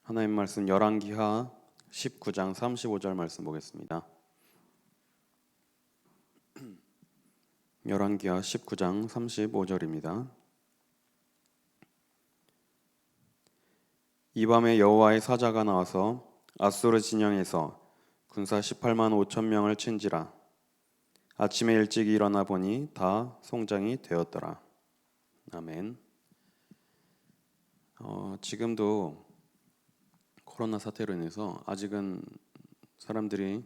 하나님 말씀 열왕기하 19장 35절 말씀 보겠습니다. 열왕기하 19장 35절입니다. 이 밤에 여호와의 사자가 나와서 아수르 진영에서 군사 18만 5천 명을 친지라. 아침에 일찍 일어나 보니 다 송장이 되었더라. 아멘. 지금도 코로나 사태로 인해서 아직은 사람들이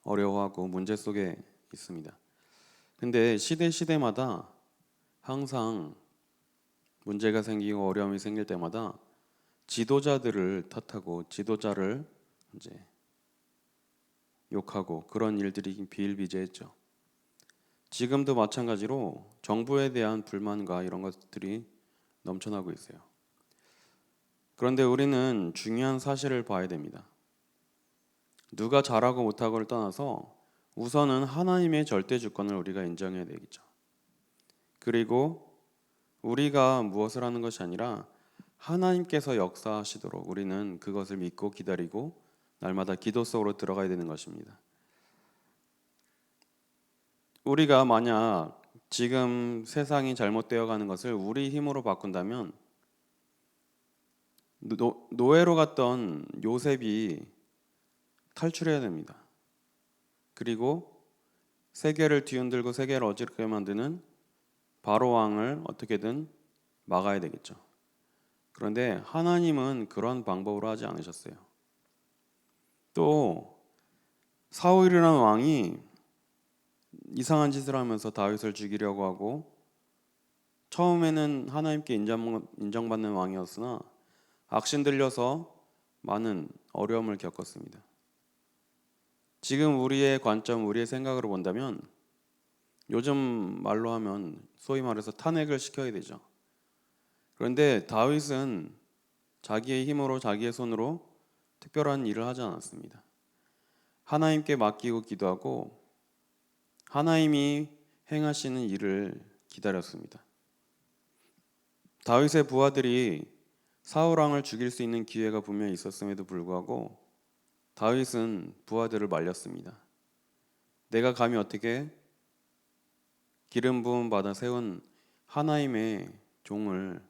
어려워하고 문제 속에 있습니다. 근데 시대마다 항상 문제가 생기고 어려움이 생길 때마다 지도자들을 탓하고 지도자를 이제 욕하고 그런 일들이 비일비재했죠. 지금도 마찬가지로 정부에 대한 불만과 이런 것들이 넘쳐나고 있어요. 그런데 우리는 중요한 사실을 봐야 됩니다. 누가 잘하고 못하고를 떠나서 우선은 하나님의 절대 주권을 우리가 인정해야 되겠죠. 그리고 우리가 무엇을 하는 것이 아니라 하나님께서 역사하시도록 우리는 그것을 믿고 기다리고 날마다 기도 속으로 들어가야 되는 것입니다. 우리가 만약 지금 세상이 잘못되어 가는 것을 우리 힘으로 바꾼다면 노예로 갔던 요셉이 탈출해야 됩니다. 그리고 세계를 뒤흔들고 세계를 어지럽게 만드는 바로 왕을 어떻게든 막아야 되겠죠. 그런데 하나님은 그런 방법으로 하지 않으셨어요. 또 사울이라는 왕이 이상한 짓을 하면서 다윗을 죽이려고 하고 처음에는 하나님께 인정받는 왕이었으나 악신 들려서 많은 어려움을 겪었습니다. 지금 우리의 관점, 우리의 생각으로 본다면 요즘 말로 하면 소위 말해서 탄핵을 시켜야 되죠. 그런데 다윗은 자기의 힘으로 자기의 손으로 특별한 일을 하지 않았습니다. 하나님께 맡기고 기도하고 하나님이 행하시는 일을 기다렸습니다. 다윗의 부하들이 사울 왕을 죽일 수 있는 기회가 분명히 있었음에도 불구하고 다윗은 부하들을 말렸습니다. 내가 감히 어떻게 기름 부음 받아 세운 하나님의 종을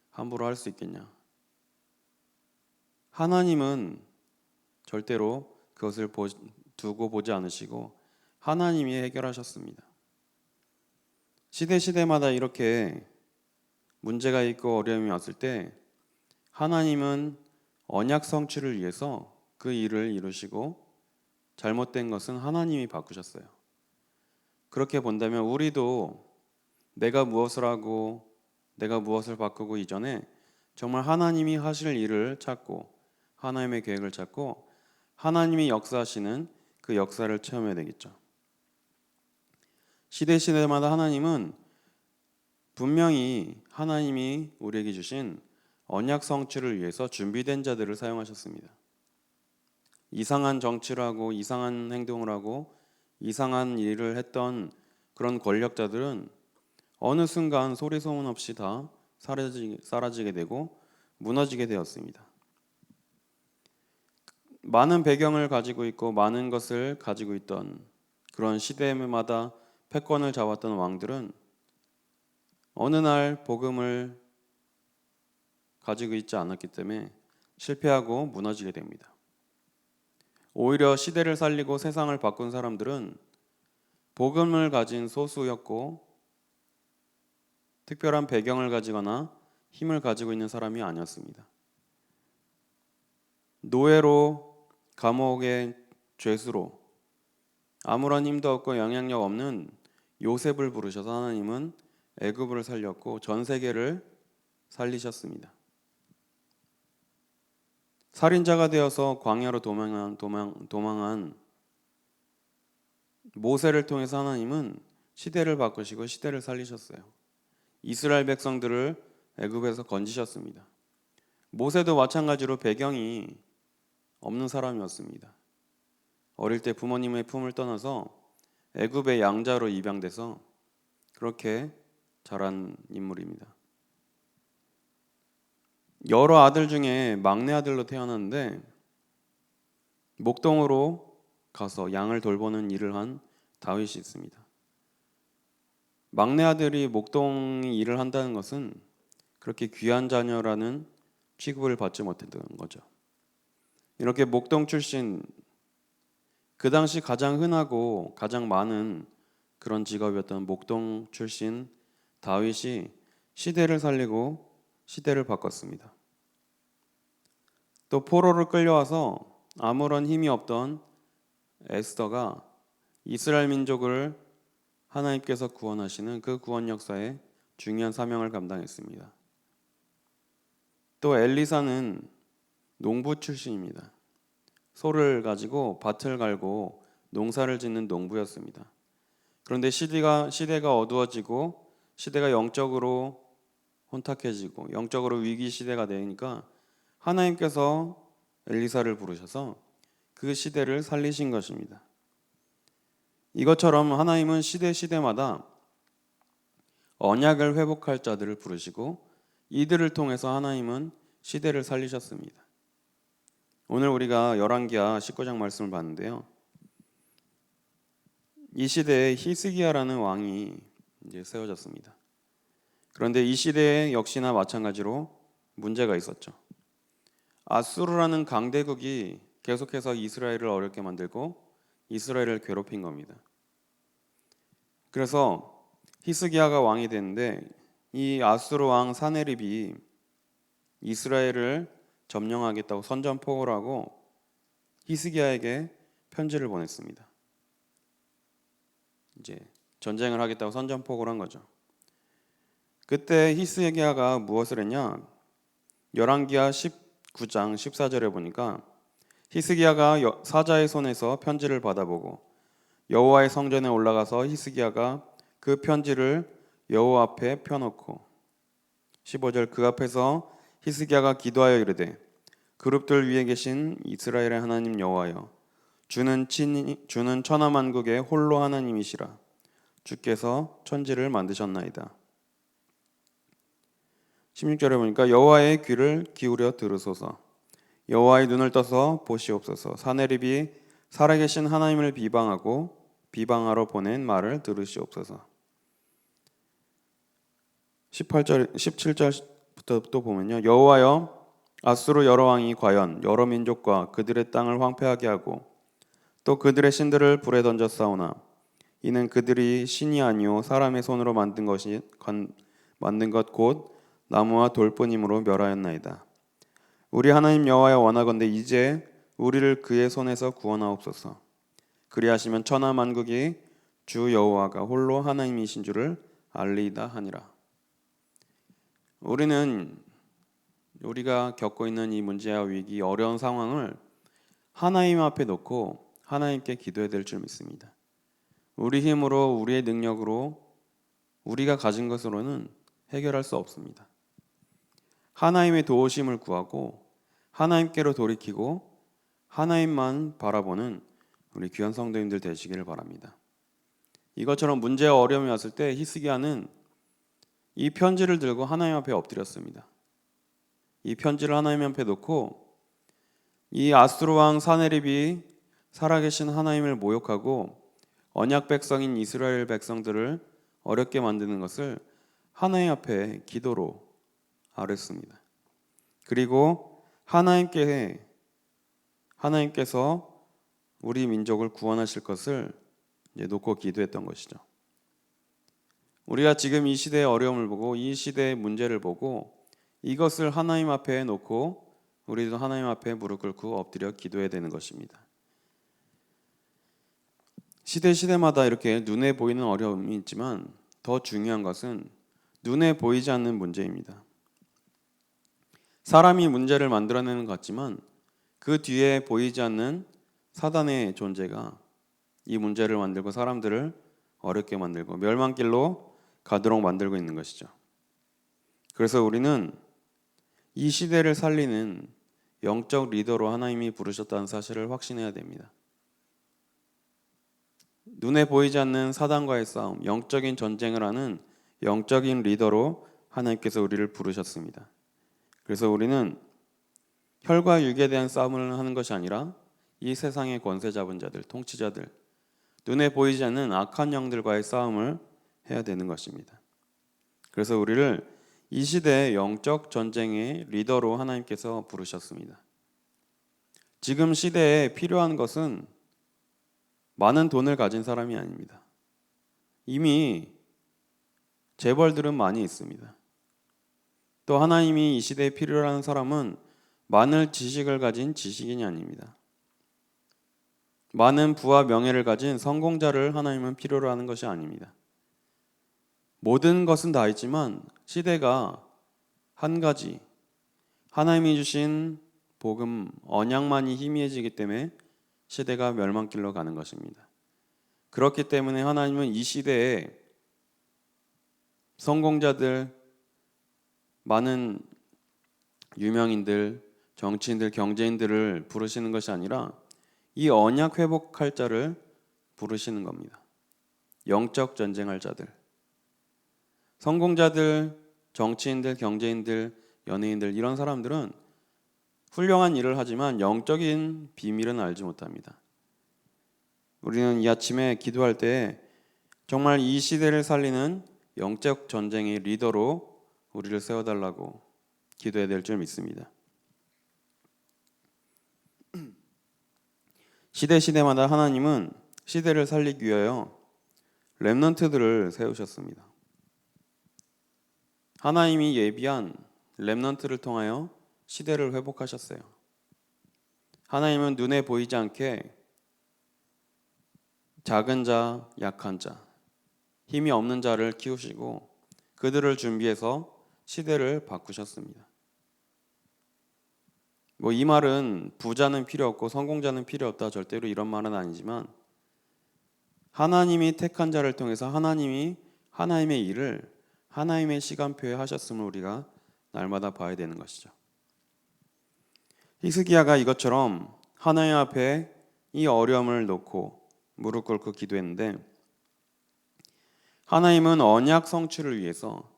함부로 할 수 있겠냐? 하나님은 절대로 그것을 두고 보지 않으시고 하나님이 해결하셨습니다. 시대마다 이렇게 문제가 있고 어려움이 왔을 때 하나님은 언약 성취를 위해서 그 일을 이루시고 잘못된 것은 하나님이 바꾸셨어요. 그렇게 본다면 우리도 내가 무엇을 하고 내가 무엇을 바꾸고 이전에 정말 하나님이 하실 일을 찾고 하나님의 계획을 찾고 하나님이 역사하시는 그 역사를 체험해야 되겠죠. 시대마다 하나님은 분명히 하나님이 우리에게 주신 언약 성취를 위해서 준비된 자들을 사용하셨습니다. 이상한 정치를 하고 이상한 행동을 하고 이상한 일을 했던 그런 권력자들은 어느 순간 소리 소문 없이 다 사라지게 되고 무너지게 되었습니다. 많은 배경을 가지고 있고 많은 것을 가지고 있던 그런 시대마다 패권을 잡았던 왕들은 어느 날 복음을 가지고 있지 않았기 때문에 실패하고 무너지게 됩니다. 오히려 시대를 살리고 세상을 바꾼 사람들은 복음을 가진 소수였고 특별한 배경을 가지거나 힘을 가지고 있는 사람이 아니었습니다. 노예로 감옥의 죄수로 아무런 힘도 없고 영향력 없는 요셉을 부르셔서 하나님은 애굽을 살렸고 전 세계를 살리셨습니다. 살인자가 되어서 광야로 도망한 모세를 통해서 하나님은 시대를 바꾸시고 시대를 살리셨어요. 이스라엘 백성들을 애굽에서 건지셨습니다. 모세도 마찬가지로 배경이 없는 사람이었습니다. 어릴 때 부모님의 품을 떠나서 애굽의 양자로 입양돼서 그렇게 자란 인물입니다. 여러 아들 중에 막내 아들로 태어났는데 목동으로 가서 양을 돌보는 일을 한 다윗이 있습니다. 막내 아들이 목동이 일을 한다는 것은 그렇게 귀한 자녀라는 취급을 받지 못했던 거죠. 이렇게 목동 출신, 그 당시 가장 흔하고 가장 많은 그런 직업이었던 목동 출신 다윗이 시대를 살리고 시대를 바꿨습니다. 또 포로를 끌려와서 아무런 힘이 없던 에스더가 이스라엘 민족을 하나님께서 구원하시는 그 구원 역사에 중요한 사명을 감당했습니다. 또 엘리사는 농부 출신입니다. 소를 가지고 밭을 갈고 농사를 짓는 농부였습니다. 그런데 시대가 어두워지고 시대가 영적으로 혼탁해지고 영적으로 위기 시대가 되니까 하나님께서 엘리사를 부르셔서 그 시대를 살리신 것입니다. 이것처럼 하나님은 시대마다 언약을 회복할 자들을 부르시고 이들을 통해서 하나님은 시대를 살리셨습니다. 오늘 우리가 열왕기하 19장 말씀을 봤는데요. 이 시대에 히스기야라는 왕이 이제 세워졌습니다. 그런데 이 시대에 역시나 마찬가지로 문제가 있었죠. 아수르라는 강대국이 계속해서 이스라엘을 어렵게 만들고 이스라엘을 괴롭힌 겁니다. 그래서 히스기야가 왕이 됐는데 이 아수르 왕 사네립이 이스라엘을 점령하겠다고 선전포고를 하고 히스기야에게 편지를 보냈습니다. 이제 전쟁을 하겠다고 선전포고를 한 거죠. 그때 히스기야가 무엇을 했냐? 열왕기하 19장 14절에 보니까 히스기야가 사자의 손에서 편지를 받아보고 여호와의 성전에 올라가서 히스기야가 그 편지를 여호와 앞에 펴놓고 15절 그 앞에서 히스기야가 기도하여 이르되 그룹들 위에 계신 이스라엘의 하나님 여호와여 주는 천하만국의 홀로 하나님이시라 주께서 천지를 만드셨나이다. 16절에 보니까 여호와의 귀를 기울여 들으소서 여호와의 눈을 떠서 보시옵소서 사네립이 살아계신 하나님을 비방하고 비방하러 보낸 말을 들으시옵소서. 17절부터 또 보면요. 여호와여 아수르 여러 왕이 과연 여러 민족과 그들의 땅을 황폐하게 하고 또 그들의 신들을 불에 던져 싸우나 이는 그들이 신이 아니요 사람의 손으로 만든 것 곧 나무와 돌뿐이므로 멸하였나이다. 우리 하나님 여호와여 원하건대 이제 우리를 그의 손에서 구원하옵소서. 그리하시면 천하 만국이 주 여호와가 홀로 하나님이신 줄을 알리이다 하니라. 우리가 겪고 있는 이 문제와 위기, 어려운 상황을 하나님 앞에 놓고 하나님께 기도해야 될 줄 믿습니다. 우리 힘으로 우리의 능력으로 우리가 가진 것으로는 해결할 수 없습니다. 하나님의 도우심을 구하고 하나님께로 돌이키고 하나님만 바라보는 우리 귀한 성도님들 되시기를 바랍니다. 이것처럼 문제와 어려움이 왔을 때 히스기야는 이 편지를 들고 하나님 앞에 엎드렸습니다. 이 편지를 하나님 앞에 놓고 이 아수르 왕 사네립이 살아계신 하나님을 모욕하고 언약 백성인 이스라엘 백성들을 어렵게 만드는 것을 하나님 앞에 기도로 아뢰습니다. 그리고 하나님께서 우리 민족을 구원하실 것을 이제 놓고 기도했던 것이죠. 우리가 지금 이 시대의 어려움을 보고 이 시대의 문제를 보고 이것을 하나님 앞에 놓고 우리도 하나님 앞에 무릎 꿇고 엎드려 기도해야 되는 것입니다. 시대마다 이렇게 눈에 보이는 어려움이 있지만 더 중요한 것은 눈에 보이지 않는 문제입니다. 사람이 문제를 만들어내는 것 같지만 그 뒤에 보이지 않는 사단의 존재가 이 문제를 만들고 사람들을 어렵게 만들고 멸망길로 가도록 만들고 있는 것이죠. 그래서 우리는 이 시대를 살리는 영적 리더로 하나님이 부르셨다는 사실을 확신해야 됩니다. 눈에 보이지 않는 사단과의 싸움, 영적인 전쟁을 하는 영적인 리더로 하나님께서 우리를 부르셨습니다. 그래서 우리는 혈과 육에 대한 싸움을 하는 것이 아니라 이 세상의 권세 잡은 자들, 통치자들, 눈에 보이지 않는 악한 영들과의 싸움을 해야 되는 것입니다. 그래서 우리를 이 시대의 영적 전쟁의 리더로 하나님께서 부르셨습니다. 지금 시대에 필요한 것은 많은 돈을 가진 사람이 아닙니다. 이미 재벌들은 많이 있습니다. 또 하나님이 이 시대에 필요로 하는 사람은 많은 지식을 가진 지식인이 아닙니다. 많은 부와 명예를 가진 성공자를 하나님은 필요로 하는 것이 아닙니다. 모든 것은 다 있지만 시대가 한 가지, 하나님이 주신 복음, 언약만이 희미해지기 때문에 시대가 멸망길로 가는 것입니다. 그렇기 때문에 하나님은 이 시대에 성공자들, 많은 유명인들, 정치인들, 경제인들을 부르시는 것이 아니라 이 언약 회복할 자를 부르시는 겁니다. 영적 전쟁할 자들. 성공자들, 정치인들, 경제인들, 연예인들 이런 사람들은 훌륭한 일을 하지만 영적인 비밀은 알지 못합니다. 우리는 이 아침에 기도할 때 정말 이 시대를 살리는 영적 전쟁의 리더로 우리를 세워달라고 기도해야 될 줄 믿습니다. 시대마다 하나님은 시대를 살리기 위하여 렘넌트들을 세우셨습니다. 하나님이 예비한 렘넌트를 통하여 시대를 회복하셨어요. 하나님은 눈에 보이지 않게 작은 자, 약한 자, 힘이 없는 자를 키우시고 그들을 준비해서 시대를 바꾸셨습니다. 이 말은 부자는 필요 없고 성공자는 필요 없다 절대로 이런 말은 아니지만 하나님이 택한 자를 통해서 하나님이 하나님의 일을 하나님의 시간표에 하셨음을 우리가 날마다 봐야 되는 것이죠. 히스기야가 이것처럼 하나님 앞에 이 어려움을 놓고 무릎 꿇고 기도했는데 하나님은 언약 성취를 위해서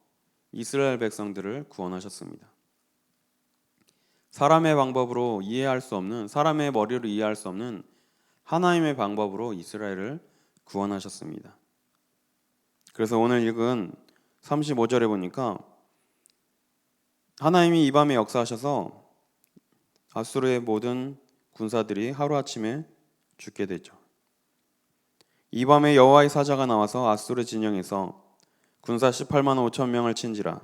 이스라엘 백성들을 구원하셨습니다. 사람의 방법으로 이해할 수 없는, 사람의 머리로 이해할 수 없는 하나님의 방법으로 이스라엘을 구원하셨습니다. 그래서 오늘 읽은 35절에 보니까 하나님이 이 밤에 역사하셔서 아수르의 모든 군사들이 하루아침에 죽게 되죠. 이 밤에 여호와의 사자가 나와서 아수르 진영에서 군사 18만 5천 명을 친지라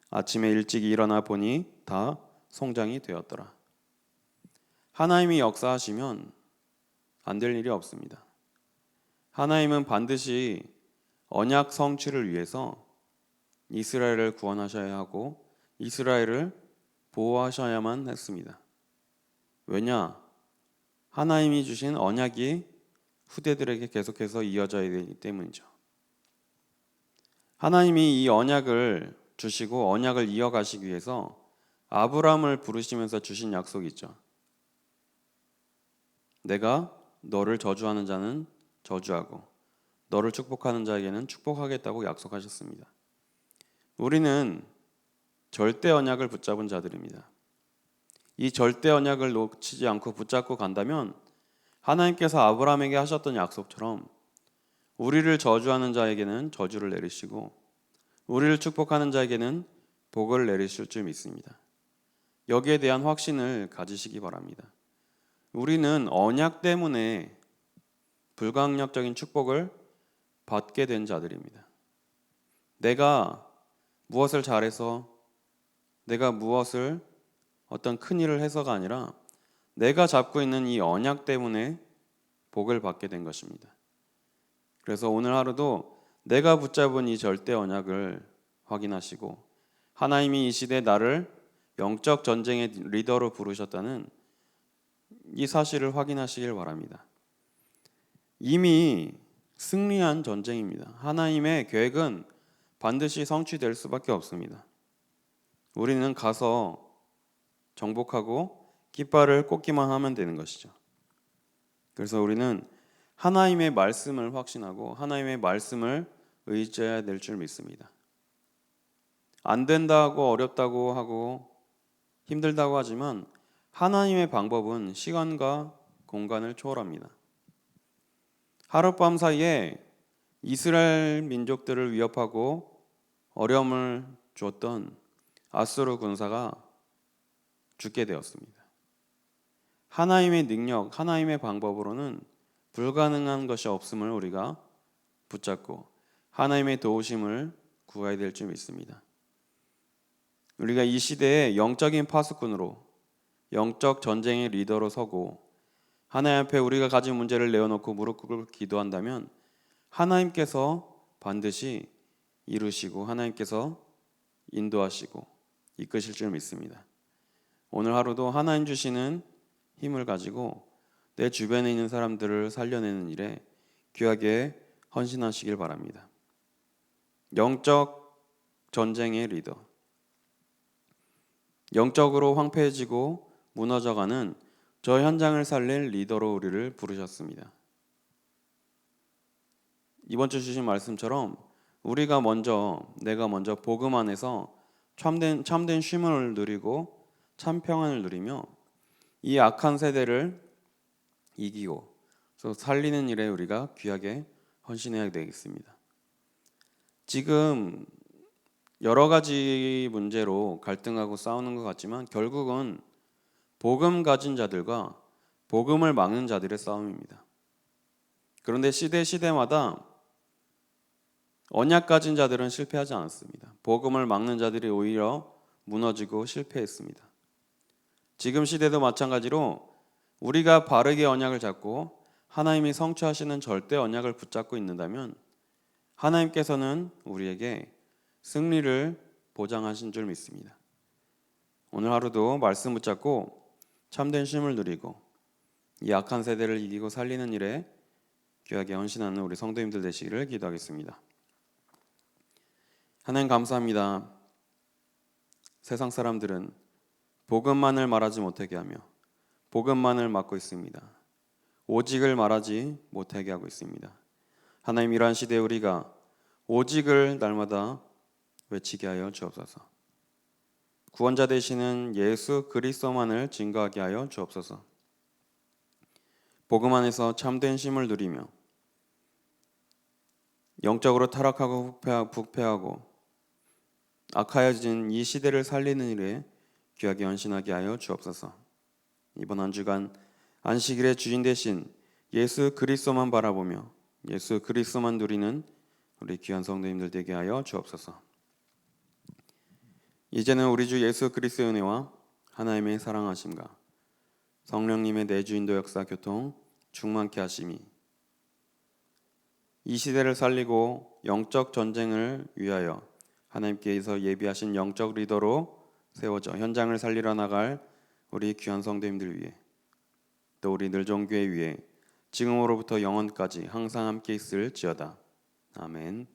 아침에 일찍 일어나 보니 다 송장이 되었더라. 하나님이 역사하시면 안 될 일이 없습니다. 하나님은 반드시 언약 성취를 위해서 이스라엘을 구원하셔야 하고 이스라엘을 보호하셔야만 했습니다. 왜냐? 하나님이 주신 언약이 후대들에게 계속해서 이어져야 되기 때문이죠. 하나님이 이 언약을 주시고 언약을 이어가시기 위해서 아브라함을 부르시면서 주신 약속이 있죠. 내가 너를 저주하는 자는 저주하고 너를 축복하는 자에게는 축복하겠다고 약속하셨습니다. 우리는 절대 언약을 붙잡은 자들입니다. 이 절대 언약을 놓치지 않고 붙잡고 간다면 하나님께서 아브라함에게 하셨던 약속처럼 우리를 저주하는 자에게는 저주를 내리시고 우리를 축복하는 자에게는 복을 내리실 줄 믿습니다. 여기에 대한 확신을 가지시기 바랍니다. 우리는 언약 때문에 불가항력적인 축복을 받게 된 자들입니다. 내가 무엇을 잘해서 내가 무엇을 어떤 큰 일을 해서가 아니라 내가 잡고 있는 이 언약 때문에 복을 받게 된 것입니다. 그래서 오늘 하루도 내가 붙잡은 이 절대 언약을 확인하시고 하나님이 이 시대에 나를 영적 전쟁의 리더로 부르셨다는 이 사실을 확인하시길 바랍니다. 이미 승리한 전쟁입니다. 하나님의 계획은 반드시 성취될 수밖에 없습니다. 우리는 가서 정복하고 깃발을 꽂기만 하면 되는 것이죠. 그래서 우리는 하나님의 말씀을 확신하고 하나님의 말씀을 의지해야 될 줄 믿습니다. 안 된다고 어렵다고 하고 힘들다고 하지만 하나님의 방법은 시간과 공간을 초월합니다. 하룻밤 사이에 이스라엘 민족들을 위협하고 어려움을 주었던 아수르 군사가 죽게 되었습니다. 하나님의 능력, 하나님의 방법으로는 불가능한 것이 없음을 우리가 붙잡고 하나님의 도우심을 구해야 될 줄 믿습니다. 우리가 이 시대에 영적인 파수꾼으로 영적 전쟁의 리더로 서고 하나님 앞에 우리가 가진 문제를 내어놓고 무릎 꿇고 기도한다면 하나님께서 반드시 이루시고 하나님께서 인도하시고 이끄실 줄 믿습니다. 오늘 하루도 하나님 주시는 힘을 가지고 내 주변에 있는 사람들을 살려내는 일에 귀하게 헌신하시길 바랍니다. 영적 전쟁의 리더, 영적으로 황폐해지고 무너져가는 저 현장을 살릴 리더로 우리를 부르셨습니다. 이번 주 주신 말씀처럼 내가 먼저 복음 안에서 참된 쉼을 누리고 참 평안을 누리며 이 악한 세대를 이기고 살리는 일에 우리가 귀하게 헌신해야 되겠습니다. 지금 여러 가지 문제로 갈등하고 싸우는 것 같지만 결국은 복음 가진 자들과 복음을 막는 자들의 싸움입니다. 그런데 시대마다 언약 가진 자들은 실패하지 않았습니다. 복음을 막는 자들이 오히려 무너지고 실패했습니다. 지금 시대도 마찬가지로 우리가 바르게 언약을 잡고 하나님이 성취하시는 절대 언약을 붙잡고 있는다면 하나님께서는 우리에게 승리를 보장하신 줄 믿습니다. 오늘 하루도 말씀 붙잡고 참된 쉼을 누리고 이 악한 세대를 이기고 살리는 일에 귀하게 헌신하는 우리 성도님들 되시기를 기도하겠습니다. 하나님 감사합니다. 세상 사람들은 복음만을 말하지 못하게 하며 복음만을 막고 있습니다. 오직을 말하지 못하게 하고 있습니다. 하나님, 이러한 시대에 우리가 오직을 날마다 외치게 하여 주옵소서. 구원자 되시는 예수 그리스도만을 증거하게 하여 주옵소서. 복음 안에서 참된 쉼을 누리며 영적으로 타락하고 부패하고 악하여진 이 시대를 살리는 일에 귀하게 헌신하게 하여 주옵소서. 이번 한 주간 안식일의 주인 되신 예수 그리스도만 바라보며 예수 그리스도만 누리는 우리 귀한 성도님들 되게 하여 주옵소서. 이제는 우리 주 예수 그리스도의 은혜와 하나님의 사랑하심과 성령님의 내주인도 역사 교통 충만케 하심이 이 시대를 살리고 영적 전쟁을 위하여 하나님께서 예비하신 영적 리더로 세워져 현장을 살리러 나갈 우리 귀한 성도님들 위해 또 우리 늘종교회 위해 지금으로부터 영원까지 항상 함께 있을지어다. 아멘.